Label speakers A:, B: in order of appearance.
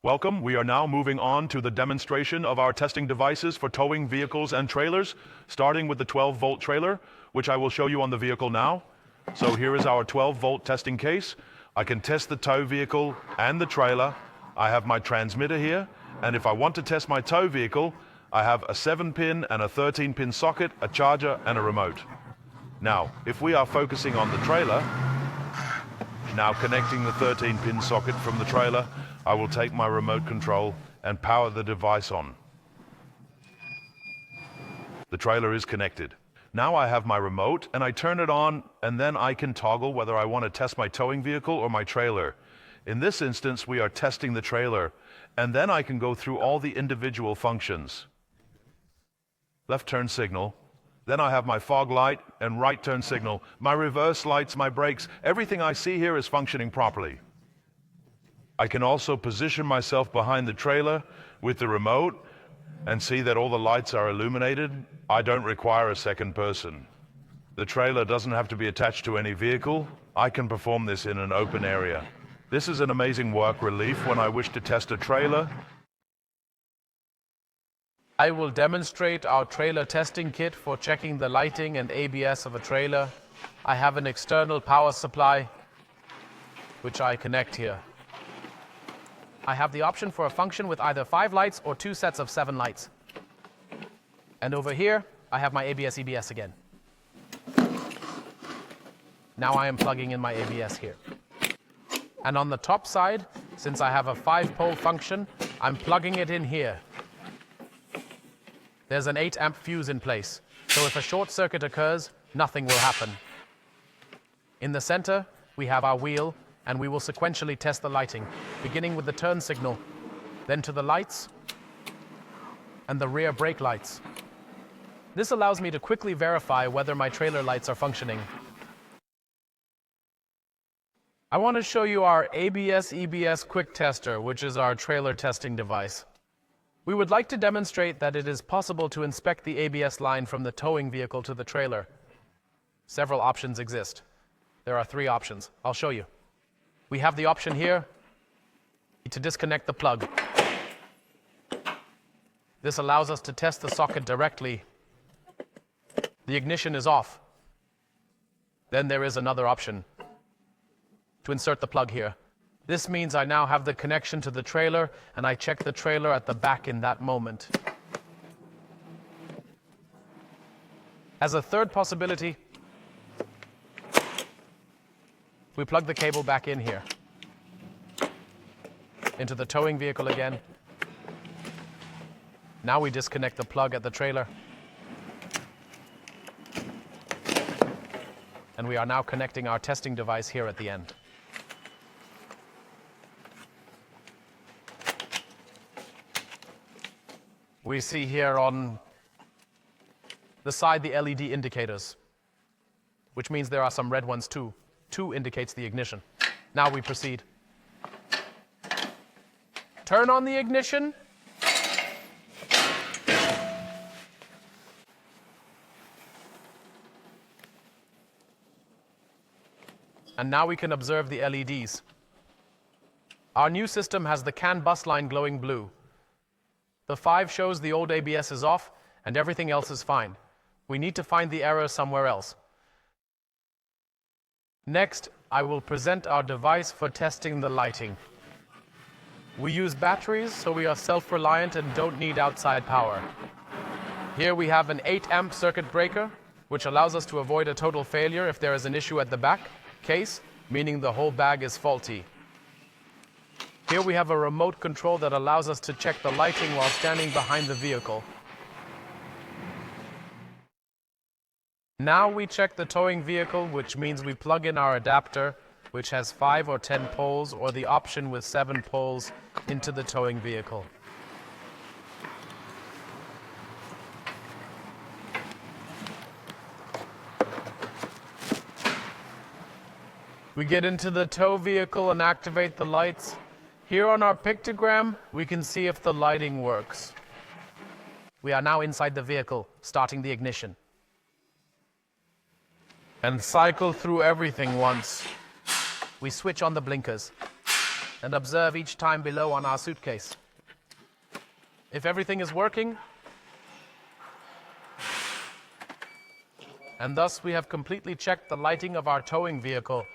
A: Welcome. We are now moving on to the demonstration of our testing devices for towing vehicles and trailers, starting with the 12-volt trailer, which I will show you on the vehicle now. So here is our 12-volt testing case. I can test the tow vehicle and the trailer. I have my transmitter here, and if I want to test my tow vehicle, I have a 7-pin and a 13-pin socket, a charger, and a remote. Now, if we are focusing on the trailer, now connecting the 13-pin socket from the trailer, I will take my remote control and power the device on. The trailer is connected. Now I have my remote and I turn it on, and then I can toggle whether I want to test my towing vehicle or my trailer. In this instance, we are testing the trailer, and then I can go through all the individual functions. Left turn signal. Then I have my fog light and right turn signal, my reverse lights, my brakes. Everything I see here is functioning properly. I can also position myself behind the trailer with the remote and see that all the lights are illuminated. I don't require a second person. The trailer doesn't have to be attached to any vehicle. I can perform this in an open area. This is an amazing work relief when I wish to test a trailer.
B: I will demonstrate our trailer testing kit for checking the lighting and ABS of a trailer. I have an external power supply, which I connect here. I have the option for a function with either 5 lights or 2 sets of 7 lights. And over here, I have my ABS-EBS again. Now I am plugging in my ABS here. And on the top side, since I have a 5-pole function, I'm plugging it in here. There's an 8-amp fuse in place, so if a short circuit occurs, nothing will happen. In the center, we have our wheel, and we will sequentially test the lighting, beginning with the turn signal, then to the lights, and the rear brake lights. This allows me to quickly verify whether my trailer lights are functioning. I want to show you our ABS-EBS Quick Tester, which is our trailer testing device. We would like to demonstrate that it is possible to inspect the ABS line from the towing vehicle to the trailer. Several options exist. There are 3 options. I'll show you. We have the option here to disconnect the plug. This allows us to test the socket directly. The ignition is off. Then there is another option to insert the plug here. This means I now have the connection to the trailer, and I check the trailer at the back in that moment. As a third possibility, we plug the cable back in here, into the towing vehicle again. Now we disconnect the plug at the trailer. And we are now connecting our testing device here at the end. We see here on the side the LED indicators, which means there are some red ones too. 2 indicates the ignition. Now we proceed. Turn on the ignition. And now we can observe the LEDs. Our new system has the CAN bus line glowing blue. The 5 shows the old ABS is off and everything else is fine. We need to find the error somewhere else. Next, I will present our device for testing the lighting. We use batteries, so we are self-reliant and don't need outside power. Here we have an 8-amp circuit breaker, which allows us to avoid a total failure if there is an issue at the back case, meaning the whole bag is faulty. Here we have a remote control that allows us to check the lighting while standing behind the vehicle. Now we check the towing vehicle, which means we plug in our adapter, which has 5 or 10 poles, or the option with 7 poles, into the towing vehicle. We get into the tow vehicle and activate the lights. Here on our pictogram, we can see if the lighting works. We are now inside the vehicle, starting the ignition. And cycle through everything once. We switch on the blinkers. and observe each time below on our suitcase. If everything is working, and thus we have completely checked the lighting of our towing vehicle,